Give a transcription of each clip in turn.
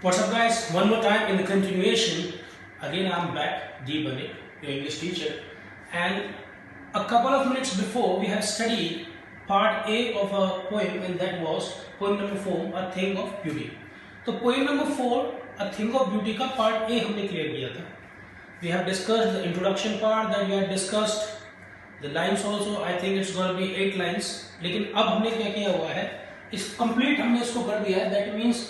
What's up, guys? One more time in the continuation. Again, I'm back, D. Bane, your English teacher. And a couple of minutes before, we have studied part A of a poem, and that was poem number 4, A Thing of Beauty. तो poem number 4, A Thing of Beauty का part A हमने clear किया था. We have discussed the introduction part, that we have discussed the lines also. I think it's going to be 8 lines. लेकिन अब हमने क्या किया हुआ है, इस complete हमने इसको कर दिया है. That means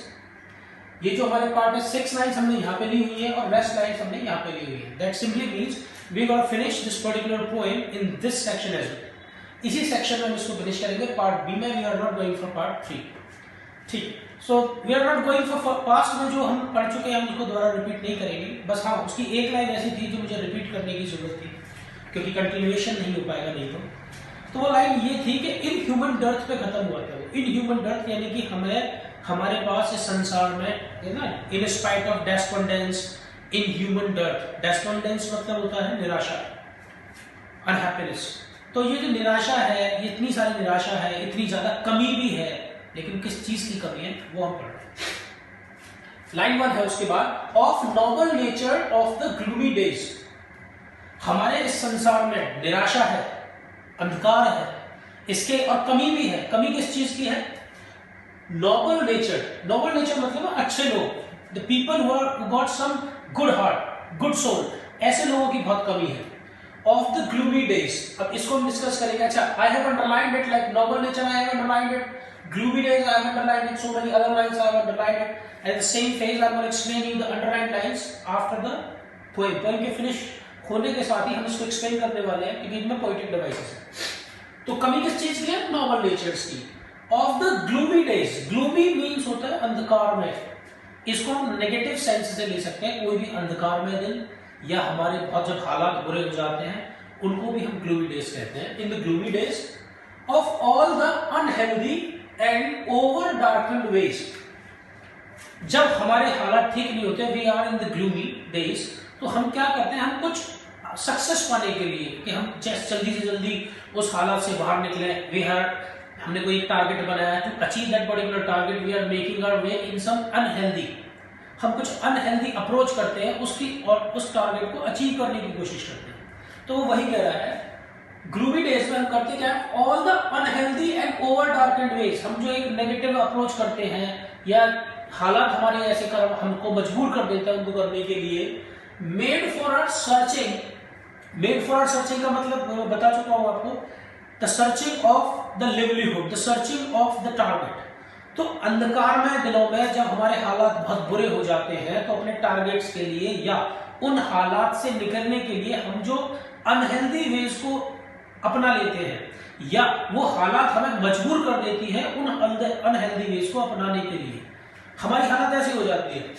ये जो हमारे पार्ट है 6 लाइंस हमने यहाँ पे ली हुई है और रेस्ट लाइंस हमने यहाँ पे ली हुई है. That simply means we gonna finish this particular poem in this section as well. इसी सेक्शन में हम इसको फिनिश करेंगे. पार्ट बी में we are not going for part 3. ठीक, so we are not going for past में जो हम पढ़ चुके हैं हम उसको दोबारा रिपीट नहीं करेंगे. बस हाँ, उसकी एक लाइन ऐसी थी जो मुझे रिपीट करने की जरूरत थी क्योंकि कंटिन्यूएशन नहीं हो पाएगा नहीं तो वो लाइन ये थी कि इन ह्यूमन डर्थ पे खत्म हुआ था. इन ह्यूमन डर्थ यानी कि हमारे पास इस संसार में है ना, in spite of despondence in human dearth. Despondence मतलब होता है निराशा, अनहैप्पीनेस. तो ये जो निराशा है, ये इतनी सारी निराशा है, इतनी ज्यादा कमी भी है, लेकिन किस चीज की कमी है वो हम पढ़ रहे हैं. लाइन 1 है उसके बाद, of noble nature of the gloomy days. हमारे इस संसार में निराशा है, अंधकार है, इसके और कमी भी है. कमी किस चीज की है? Nobel nature. नोबल नेचर मतलब अच्छे लोग, the people who got some good heart, good soul, ऐसे लोगों की बहुत कमी है. ऑफ द ग्लूमी डेज, अब इसको हम डिस्कस करेंगे. अच्छा, आई have underlined it, like Nobel nature I have underlined it, gloomy days I have underlined it, so many other lines I have underlined it. At the same phase I will explain you the underlined lines after the poem. Poem के finish होने के साथ ही हम इसको explain करने वाले हैं क्योंकि इनमें poetic devices है. तो कमी किस चीज की है? noble natures की. Of the gloomy days, gloomy means होता है अंधकार में. इसको हम नेगेटिव सेंस से ले सकते हैं. कोई भी अंधकार में दिन या हमारे बहुत जब हालात बुरे हो जाते हैं उनको भी हम gloomy days कहते हैं. In the gloomy days of all the unhealthy and over darkened ways. जब हमारे हालात ठीक नहीं होते, we are in the gloomy days, तो हम क्या करते हैं? हम कुछ सक्सेस पाने के लिए कि हम जल्दी से जल्दी उस हालात से बाहर निकले, हमने कोई टारगेट बनाया, to achieve that particular target we are making our way in some unhealthy. हम कुछ अनहेल्दी अप्रोच करते हैं उसकी और उस टारगेट को अचीव करने की कोशिश करते हैं. तो वो वही कह रहा है, ग्लूमी डेज में हम करते क्या? All the unhealthy and over darkened ways. हम जो एक नेगेटिव अप्रोच करते हैं या हालात हमारे ऐसे कर हमको मजबूर कर देते हैं उनको करने के लिए, made for our searching. Made for our searching का मतलब बता चुका हूं आपको, the searching of the livelihood, the searching of the target. तो अंधकार में दिनों में जब हमारे हालात बहुत बुरे हो जाते हैं तो अपने टारगेट्स के लिए या उन हालात से निकलने के लिए हम जो अनहेल्दी वेज को अपना लेते हैं या वो हालात हमें मजबूर कर देती है उन अनहेल्दी वेज को अपनाने के लिए. हमारी हालत ऐसी हो जाती है.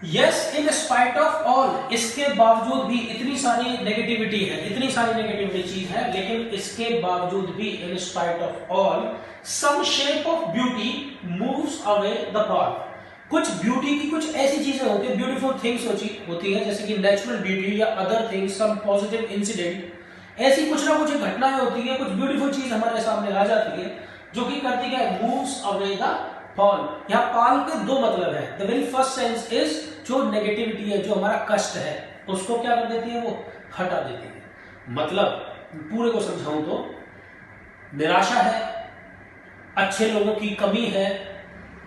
Yes, in spite of all, इसके बावजूद भी इतनी सारी नेगेटिविटी है, इतनी सारी नेगेटिविटी चीज है, लेकिन इसके बावजूद भी in spite of all some shape of beauty moves away the path. कुछ ब्यूटी की कुछ ऐसी चीजें होती है, ब्यूटीफुल थिंग्स होती है, जैसे कि नेचुरल ब्यूटी या other things, some positive incident, ऐसी कुछ ना कुछ घटनाएं होती है, कुछ ब्यूटीफुल चीज हमारे सामने आ जाती है जो कि करती है मूव्स अवे द पॉल. यहाँ पॉल के दो मतलब है. The very first sense is जो नेगेटिविटी है, जो हमारा कष्ट है, उसको क्या कर देती है? वो हटा देती है. मतलब पूरे को समझाऊं तो निराशा है, अच्छे लोगों की कमी है,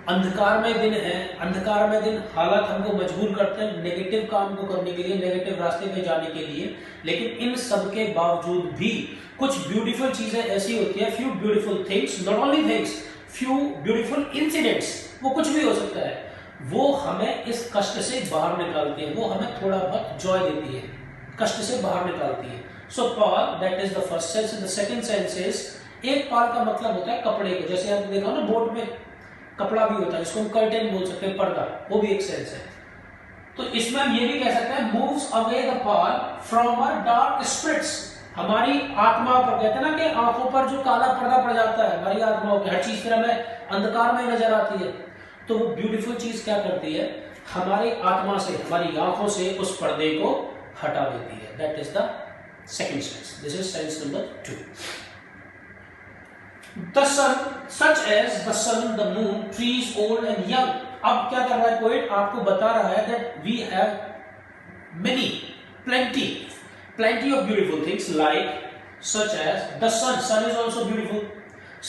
अंधकार में दिन है, अंधकार में दिन हालात हमको मजबूर करते हैं नेगेटिव काम को करने के लिए, नेगेटिव रास्ते पे जाने के लिए. लेकिन इन सब के बावजूद भी कुछ ब्यूटीफुल चीजें ऐसी होती है, few beautiful things, not only things, few beautiful incidents, वो कुछ भी हो सकता है, वो हमें इस कष्ट से बाहर निकालती है, वो हमें थोड़ा बहुत जॉय देती है, कष्ट से बाहर निकालती है. So pall, that is the first sense. The second sense is, एक पॉल का मतलब होता है कपड़े को. जैसे आपने देखा ना बोट में कपड़ा भी होता है, इसको हम कर्टेन बोल सकते हैं, पर्दा, वो भी एक सेंस है. तो इसमें हम ये भी कह सकते हैं, moves away the pall from our dark spirits. हमारी आत्मा पर, कहते हैं ना कि आंखों पर जो काला पर्दा पड़ जाता है हमारी आत्माओं की, हर चीज फिर हमें अंधकार में नजर आती है. तो वो ब्यूटीफुल चीज क्या करती है? हमारी आत्मा से, हमारी आंखों से उस पर्दे को हटा देती है. That is the second sense. This is sense number 2. The sun, such as the sun, the moon, trees old and young, अब क्या कर रहा है पोएट, आपको बता रहा है that we have many plenty of beautiful things like such as the sun is also beautiful.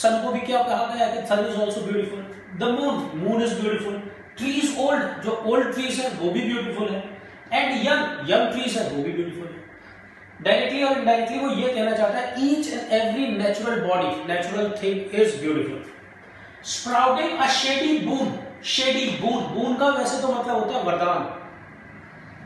sun को भी क्या कहा गया है कि sun is also beautiful. the moon is beautiful. trees old, जो old trees है वो भी beautiful है, and young trees है वो भी beautiful है. डायरेक्टली और इनडायरेक्टली वो ये कहना चाहता है each and every natural thing is beautiful. sprouting a shady boon का वैसे तो मतलब होता है वरदान,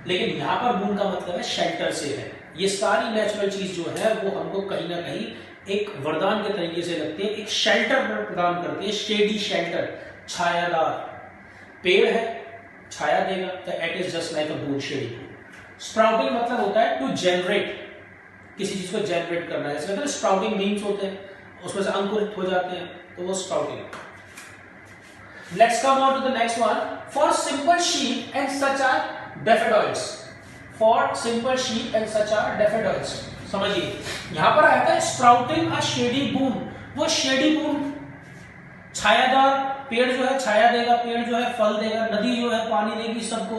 लेकिन यहां पर बून का मतलब है शेल्टर से है. ये सारी नेचुरल चीज जो है वो हमको कहीं ना कहीं एक वरदान के तरीके से लगती है, एक शेल्टर प्रदान करती है. शेडी शेल्टर, छायादार. पेड़ है, छाया देगा, तो it is just like a boon, shady. Sprouting मतलब होता है टू जनरेट, किसी चीज को जनरेट करना है. जैसे स्प्राउटिंग बीन्स होते हैं, उसमें से अंकुरित हो जाते हैं, तो वो sprouting. Let's come on to the next one. For simple sheep and such are daffodils. For simple sheep and such are daffodils. समझिए, यहां पर आता है sprouting a shady boon. वो shady boon, छायादार पेड़ जो है छाया देगा, पेड़ जो है फल देगा, नदी जो है पानी देगी सबको,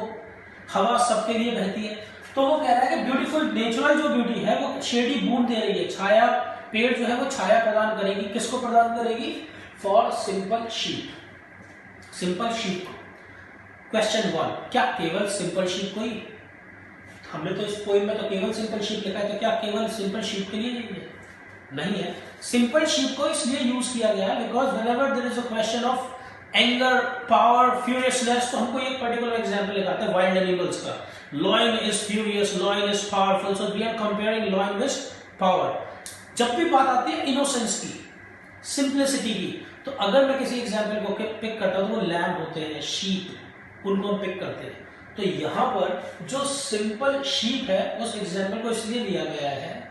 हवा सबके लिए बहती है. तो वो कह रहा है कि ब्यूटीफुल नेचुरल जो ब्यूटी है वो शेडी बून दे रही है. छाया, पेड़ जो है वो छाया प्रदान करेगी. किसको प्रदान करेगी? For simple sheep. Simple sheep. Question 1, क्या केवल सिंपल शीप को ही? हमने तो इस पोएम में तो केवल सिंपल शीप लिखा है, तो क्या केवल सिंपल शीप के लिए नहीं है? सिंपल शीप को इसलिए यूज किया गया है because whenever there is a question of anger, power, furiousness, तो हमको एक पर्टिकुलर एग्जांपल लगाते हैं वाइल्ड एनिमल्स का. Lion is furious, lion is powerful, so we are comparing lion with power. जब भी बात आती है इनोसेंस की, सिंप्लिसिटी की, तो अगर मैं किसी एग्जाम्पल को पिक करता हूं तो वो लैम्ब होते हैं, शीप, उनको हम पिक करते हैं. तो यहां पर जो सिंपल शीप है उस एग्जाम्पल को इसलिए लिया गया है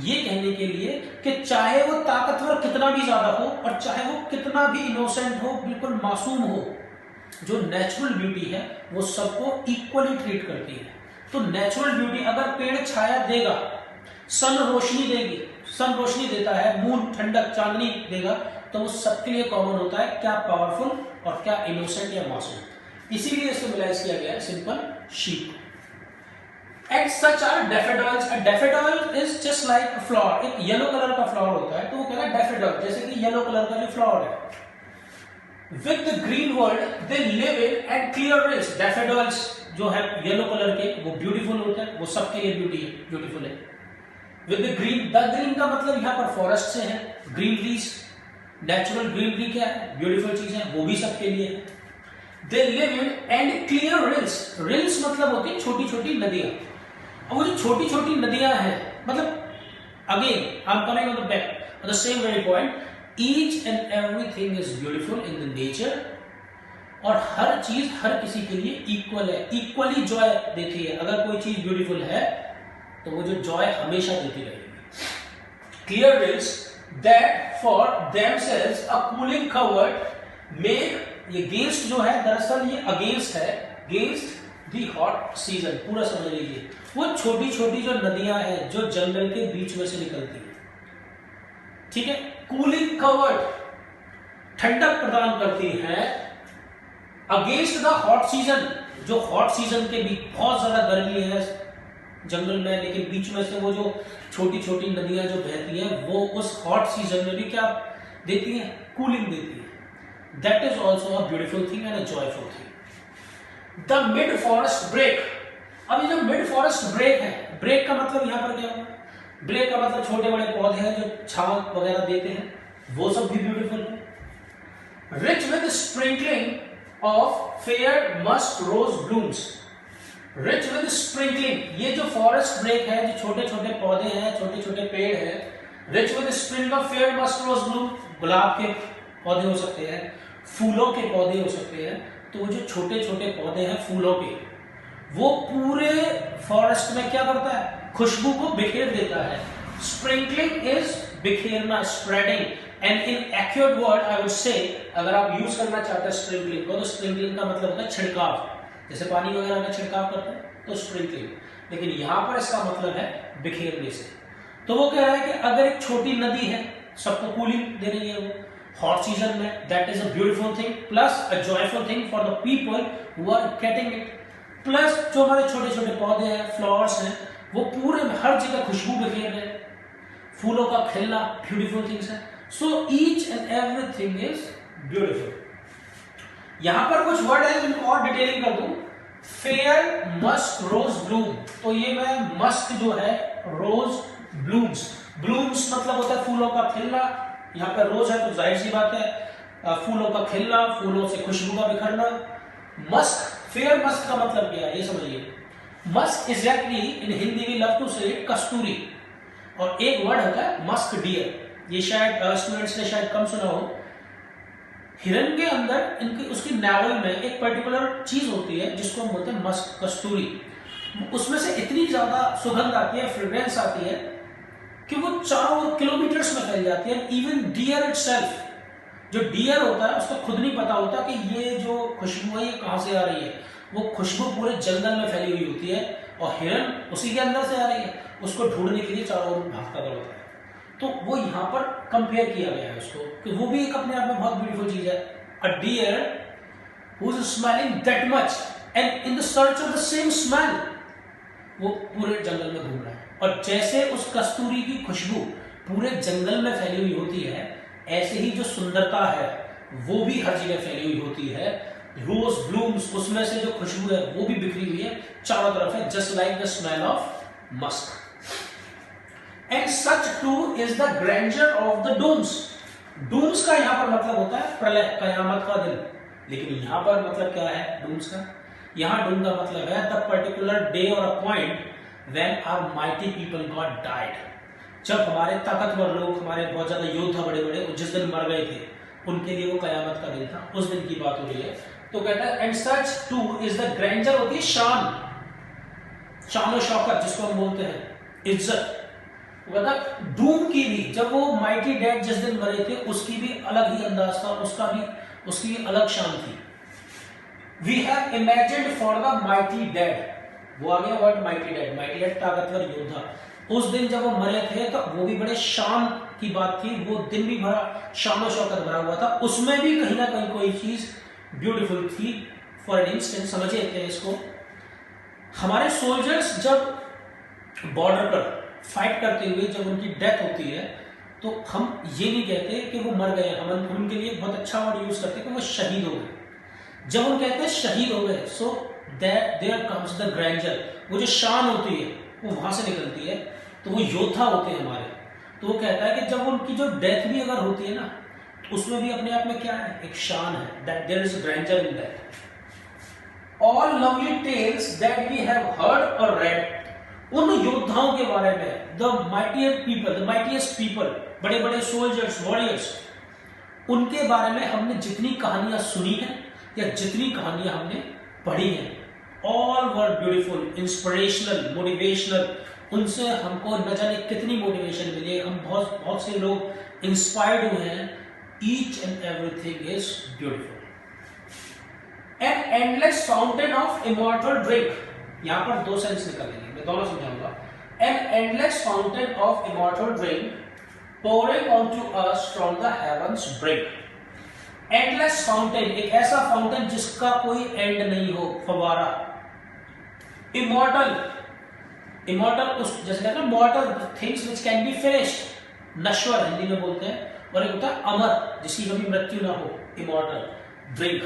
ये कहने के लिए कि चाहे वो ताकतवर कितना भी ज्यादा हो और चाहे वो कितना भी इनोसेंट हो, बिल्कुल मासूम हो, जो नेचुरल ब्यूटी है वो सबको इक्वली ट्रीट करती है. तो नेचुरल ब्यूटी, अगर पेड़ छाया देगा, सन रोशनी देगी, सन रोशनी देता है, मून ठंडक चांदनी देगा, तो वो सबके लिए कॉमन होता है, क्या पावरफुल और क्या इनोसेंट या मासूम. इसीलिए इसको मिलाइज किया गया है simple sheep. And such are daffodils. A daffodil is just like a flower. एक येलो कलर का फ्लावर होता है, तो वो कह रहा है डैफोडिल, जैसे कि येलो कलर का जो फ्लावर है. With the green world they live in and clear rills. Daffodils जो है येलो कलर के, वो ब्यूटीफुल होते हैं, वो सबके लिए ब्यूटीफुल है. विद द ग्रीन का मतलब यहाँ पर फॉरेस्ट से है, ग्रीनरीज, नेचुरल ग्रीनरी क्या है, ब्यूटीफुल चीज है, वो भी सबके लिए है. दे live in and clear reels. Reels मतलब होती है छोटी छोटी नदियां. और वो जो छोटी छोटी नदियां हैं, मतलब again I am coming on the back on the same very point, each and everything is beautiful in the nature. और हर चीज हर किसी के लिए इक्वल है, इक्वली जॉय देती है. अगर कोई चीज ब्यूटीफुल है तो वो जो जॉय हमेशा देती रहेगी. Clear reels that for themselves a cooling cover make, ये against जो है दरअसल ये against है, against the hot season. पूरा समझ लीजिए, वो छोटी छोटी जो नदियां हैं जो जंगल के बीच में से निकलती है, ठीक है. कूलिंग कवर्ड, ठंडक प्रदान करती है, अगेंस्ट द हॉट सीजन, जो हॉट सीजन के भी बहुत ज्यादा गर्मी है जंगल में, लेकिन बीच में से वो जो छोटी छोटी नदियां जो बहती हैं वो उस हॉट सीजन में भी क्या देती हैं, कूलिंग देती है. That is also a beautiful thing and a joyful thing. The mid forest brake. अब ये जो मिड फॉरेस्ट ब्रेक है, ब्रेक का मतलब यहां पर क्या हुआ, ब्रेक का मतलब छोटे बड़े पौधे हैं जो छांव वगैरह देते हैं, वो सब भी ब्यूटीफुल है. Rich with sprinkling of fair must rose blooms. Rich with sprinkling, ये जो फॉरेस्ट ब्रेक है, जो छोटे छोटे पौधे हैं, छोटे छोटे पेड़ हैं, rich with sprinkling of fair must rose bloom. गुलाब के पौधे हो सकते हैं, फूलों के पौधे हो सकते हैं. तो वो जो छोटे छोटे पौधे हैं फूलों के, वो पूरे फॉरेस्ट में क्या करता है, खुशबू को बिखेर देता है. स्प्रिंकलिंग इज बिखेरना, spreading. And in accurate word I would say, अगर आप यूज करना चाहते हैं स्प्रिंकलिंग को, तो स्प्रिंकलिंग का मतलब होता है छिड़काव, जैसे पानी वगैरह का छिड़काव करते हैं तो स्प्रिंकलिंग. लेकिन यहां पर इसका मतलब है बिखेरने से. तो वो कह रहा है कि अगर एक छोटी नदी है, सबको कूलिंग दे रही है, वो हॉट सीजन में, that is a beautiful thing plus a joyful thing for the people who are getting it. Plus जो हमारे छोटे छोटे पौधे हैं, फ्लावर्स हैं, वो पूरे में हर जगह खुशबू बिखेर रहे हैं, फूलों का खिलना ब्यूटीफुल थिंग्स है। So each and everything is beautiful. यहां पर कुछ वर्ड है जिनको और डिटेलिंग कर दूं। फेयर मस्क रोज ब्लूम, तो ये मैं मस्क जो है रोज ब्लूम्स, ब्लूम्स मतलब होता है फूलों का खिलना, यहाँ पर रोज है तो जाहिर सी बात है फूलों का खिलना, फूलों से खुशबू का बिखरना। मस्क, फेयर मस्क का मतलब क्या है ये समझिए। Musk exactly in Hindi we love to say कस्तूरी, और एक वर्ड होता है मस्क डियर, ये शायद स्टूडेंट्स ने शायद कम सुना हो। हिरन के अंदर इनकी उसकी नावल में एक पर्टिकुलर चीज होती है जिसको हम बोलते हैं मस्क, कस्तूरी। उसमें से इतनी ज्यादा सुगंध आती है, फ्रेग्रेंस आती है कि वो चारों किलोमीटर्स में फैल जाती है। इवन डियर इटसेल्फ, जो डियर होता है उसको खुद नहीं पता होता कि ये जो खुशबू है ये कहां से आ रही है। वो खुशबू पूरे जंगल में फैली हुई होती है और हिरन उसी के अंदर से आ रही है, उसको ढूंढने के लिए चारों ओर भागता दौड़ता है। तो वो यहाँ पर कंपेयर किया गया है उसको कि वो भी एक अपने आप में बहुत ब्यूटीफुल चीज है। A deer who is smelling that much and in the search of the same smell, वो पूरे जंगल में घूम रहा है। और जैसे उस कस्तूरी की खुशबू पूरे जंगल में फैली हुई होती है, ऐसे ही जो सुंदरता है वो भी हर जगह फैली हुई होती है। रोज ब्लूम्स, उसमें से जो खुशबू है वो भी बिखरी हुई है चारों तरफ है, just like the smell of musk. And such too is the grandeur of the dooms. Dooms का यहां पर मतलब होता है प्रलय, कयामत का दिन, लेकिन यहां पर मतलब क्या है डूम्स का? यहां डूम का मतलब है द पर्टिकुलर डे और a point when our mighty people got died. जब हमारे ताकतवर लोग, हमारे बहुत ज्यादा योद्धा बड़े बड़े जिस दिन मर गए थे, उनके लिए वो कयामत का दिन था, उस दिन की बात हो रही है। तो कहता है and such too is the grandeur होती है शान, शान शौकत जिसको हम बोलते हैं इज्जत। मतलब डूम की भी, जब वो माइटी डैड जिस दिन मरे थे उसकी भी अलग ही अंदाज था, उसकी भी अलग शान थी। We have imagined for the mighty dead, वो आ गया word mighty dead, mighty dead ताकतवर योद्धा। उस दिन जब वो मरे थे तो वो भी बड़े शान की बात थी, वो दिन भी बड़ा शान शौकत भरा हुआ था, उसमें भी कहीं ना कहीं कोई चीज ब्यूटीफुल थी। फॉर एन इंस्टेंस समझ लेते हैं इसको। हमारे सोल्जर्स जब बॉर्डर पर फाइट करते हुए जब उनकी डेथ होती है तो हम ये नहीं कहते कि वो मर गए, हम उनके लिए बहुत अच्छा वर्ड यूज करते हैं कि वो शहीद हो गए। जब हम कहते हैं शहीद हो गए, so there comes the grandeur, वो जो शान होती है वो वहां से निकलती है, तो वो योद्धा होते हैं हमारे। तो वो कहता है कि जब उनकी जो डेथ भी अगर होती है ना, तो उसमें भी अपने आप में क्या है, एक शान है, that there is grandeur in that. All lovely tales that we have heard or read, उन योद्धाओं के बारे में, द माइटिएस्ट पीपल, बड़े बड़े सोल्जर्स, वॉरियर्स, उनके बारे में हमने जितनी कहानियां सुनी हैं या जितनी कहानियां हमने पढ़ी हैं, all were beautiful, inspirational, motivational. उनसे हमको न जाने कितनी मोटिवेशन मिली है, हम बहुत से लोग इंस्पायर्ड हुए हैं। Each and everything is beautiful. An endless fountain of immortal drink, यहां पर दो सेंस निकलेंगे, मैं दोनों समझाऊंगा। An endless fountain of immortal drink pouring onto us from the heavens brink। Endless fountain, एक ऐसा फाउंटेन जिसका कोई एंड नहीं हो, फवारा। इमॉर्टल, इमॉर्टल उस जैसे कहते हैं मॉर्टल things which can be finished, नश्वर हिंदी में बोलते हैं, और एक होता है अमर जिसकी कभी मृत्यु ना हो, इमॉर्टल। ड्रिंक,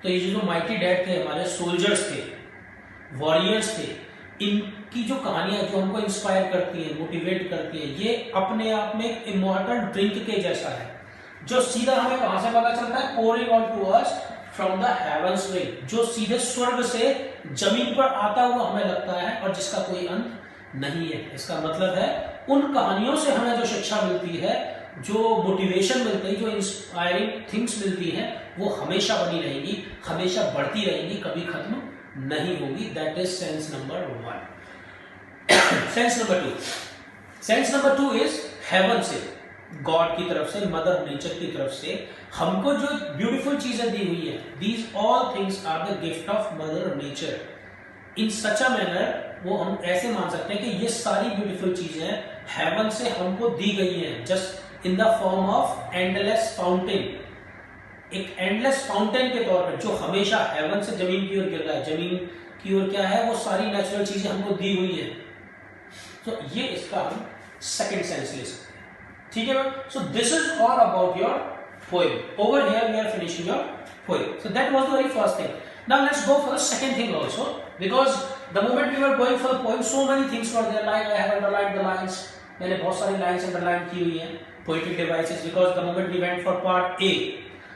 तो ये जो माइटी डैड थे, हमारे सोल्जर्स थे, वॉरियर्स थे, इनकी जो कहानियां जो हमको इंस्पायर करती है, मोटिवेट करती है, ये अपने आप में एक इमॉर्टल ड्रिंक के जैसा है, जो सीधा हमें कहां से पता चलता है, pouring onto us from the heavens rain, जो सीधे स्वर्ग से जमीन पर आता हुआ हमें लगता है और जिसका कोई अंत नहीं है। इसका मतलब है उन कहानियों से हमें जो शिक्षा मिलती है, जो मोटिवेशन मिलती है, जो इंस्पायरिंग थिंग्स मिलती है, वो हमेशा बनी रहेगी, हमेशा बढ़ती रहेगी, कभी खत्म नहीं होगी। That is sense number 1। Sense number 2, sense number 2 is heaven से, गॉड की तरफ से, मदर नेचर की तरफ से हमको जो ब्यूटीफुल चीजें दी हुई है, these all things are the gift of mother nature. In such a manner, वो हम ऐसे मान सकते हैं कि ये सारी ब्यूटीफुल चीजें हेवन से हमको दी गई हैं, just in the form of endless fountain, एक एंडलेस फाउंटेन के तौर पर जो हमेशा हेवन से जमीन की ओर गिर रहा है, जमीन की ओर क्या है वो सारी नेचुरल चीजें हमको दी हुई है। तो ये इसका हम सेकंड सेंस ले सकते हैं, ठीक है ma'am. So this is all about your poem. Over here we are finishing your poem. So that was the very first thing. Now let's go for the second thing also, because the moment we were going for the poem so many things were there, like I have underlined the lines, मैंने बहुत सारी lines underline की हुई हैं, poetic devices, because the moment we went for part A,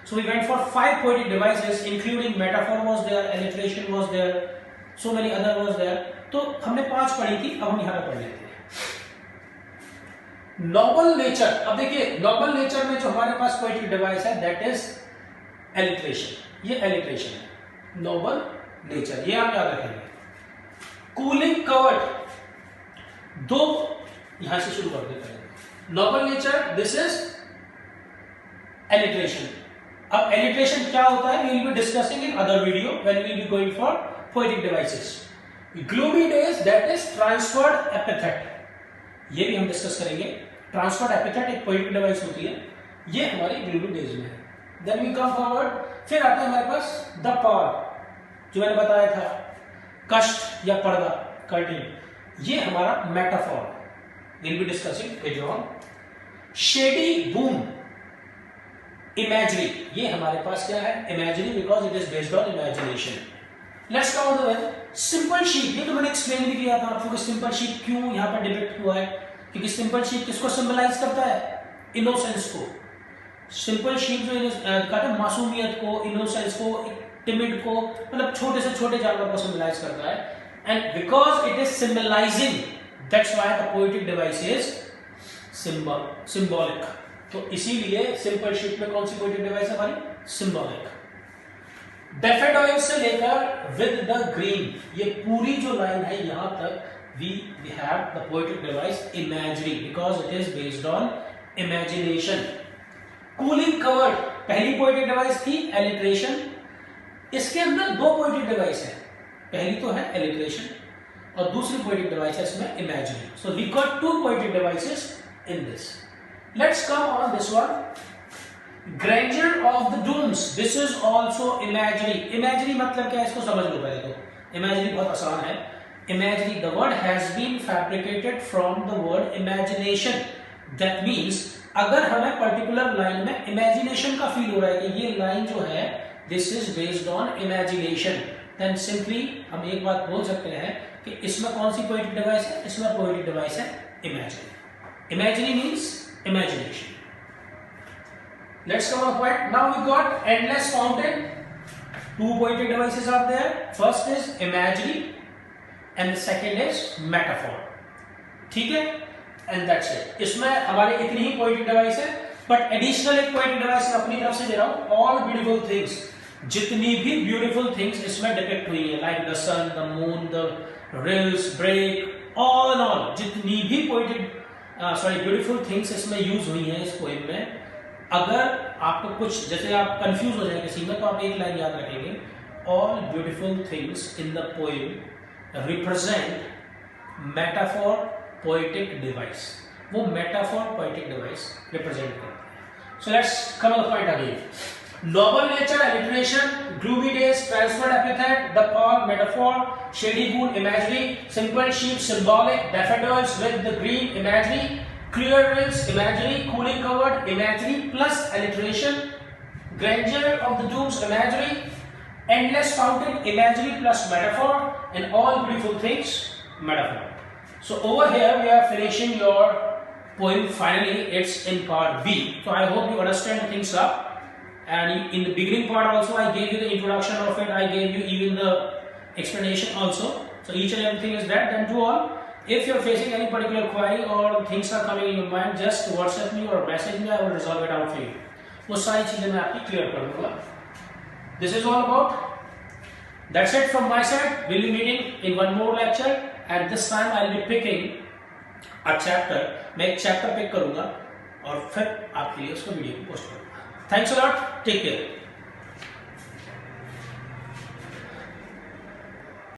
so we went for 5 poetic devices including metaphor was there, alliteration was there, so many other was there। तो हमने 5 पढ़ी थी, अब हम यहां पर पढ़ लेते हैं नॉबल नेचर। अब देखिए नॉबल नेचर में जो हमारे पास पोएटिक डिवाइस है दैट इज alliteration, ये alliteration है नॉबल नेचर, ये आप याद रखेंगे। कूलिंग कवर्ड, दो यहां से शुरू कर देते हैं। Noble nature, this is alliteration। अब alliteration क्या होता है, we will be discussing in other video when we will be going for poetic devices। gloomy days, that is transferred epithet, ये भी हम डिस्कस करेंगे। transferred epithet एक poetic device होती है, ये हमारी gloomy days में है। then we come forward, फिर आता है हमारे पास the pall, जो मैंने बताया था कष्ट या पर्दा, कर्टेन, ये हमारा metaphor, we will be discussing later on। shady boom, imagery, ये हमारे पास क्या है imagery, because it is based on imagination. Let's come on the way simple sheep, ये तो मैंने एक्सप्लेन भी किया था आपको कि सिंपल शीप क्यों यहाँ पर डिपिक्ट हुआ है, क्योंकि सिंपल शीप किसको सिंबलाइज करता है, इनोसेंस को। सिंपल शीप जो कहते हैं मासूमियत को, इनोसेंस को, टिमिड को, मतलब छोटे से छोटे जानवर को सिंबलाइज करता है। And because it is symbolising, that's why the poetic device is symbolic. तो इसीलिए सिंपल शीट में कौन सी पोएटिक डिवाइस है हमारी, सिंबॉलिक। डैफोडिल से लेकर विद द ग्रीन, ये पूरी जो लाइन है यहां तक we have the poetic device imagery, because it is based on imagination. Cooling covert, पहली पोएटिक डिवाइस थी एलिट्रेशन, इसके अंदर 2 पोएटिक डिवाइस है, पहली तो है एलिट्रेशन और दूसरी पोएटिक डिवाइस है इसमें imagery. So we got 2 poetic devices in this. Let's come on this one, grandeur of the dooms, this is also imagery। imagery मतलब क्या है इसको समझ लो पहले तो। imagery बहुत आसान है। imagery, the word has been fabricated from the word imagination, that means अगर हमें पर्टिकुलर लाइन में इमेजिनेशन का फील हो रहा है कि ये लाइन जो है this is based on imagination, then simply हम एक बात बोल सकते हैं कि इसमें कौन सी पोएटिक डिवाइस है, इसमें पोएटिक डिवाइस है imagery। imagery means imagination। Let's come on point। Now we got endless fountain, 2 poetic devices are there, first is imagery and the second is metaphor, ठीक है, and that's it। इसमें हमारे इतनी ही poetic device है, but additional एक poetic device मैं अपनी तरफ से दे रहा हूँ, all beautiful things, जितनी भी beautiful things इसमें depict हुई है, like the sun, the moon, the rills, break, all in all, जितनी भी poetic ब्यूटीफुल थिंग्स इसमें यूज हुई हैं इस पोएम में। अगर आपको कुछ जैसे आप कंफ्यूज हो जाए किसी में तो आप एक लाइन याद रखेंगे, all beautiful things in the poem represent metaphor poetic device, वो मेटाफोर पोएटिक डिवाइस रिप्रेजेंट करते हैं। So let's come on the point again. Noble nature, alliteration, gloomy days, transferred epithet, the pall, metaphor, shady boon, imagery, simple sheep, symbolic, daffodils with the green, imagery, clear rills, imagery, cooling covered, imagery, plus alliteration, grandeur of the dooms, imagery, endless fountain, imagery plus metaphor, and all beautiful things, metaphor. So over here we are finishing your poem. Finally, it's in part B. So I hope you understand things up. And in the beginning part also I gave you the introduction of it, I gave you even the explanation also, so each and everything is that. Then to all, if you are facing any particular query or things are coming in your mind, just WhatsApp me or message me, I will resolve it out for you। वो सारी चीजें मैं आपकी clear कर दूंगा। This is all about, that's it from my side। We'll be meeting in one more lecture and this time I'll be picking a chapter। मैं एक chapter pick करूंगा और फिर आपके लिए उसको वीडियो को पोस्ट करूंगा। Thanks a lot, take care।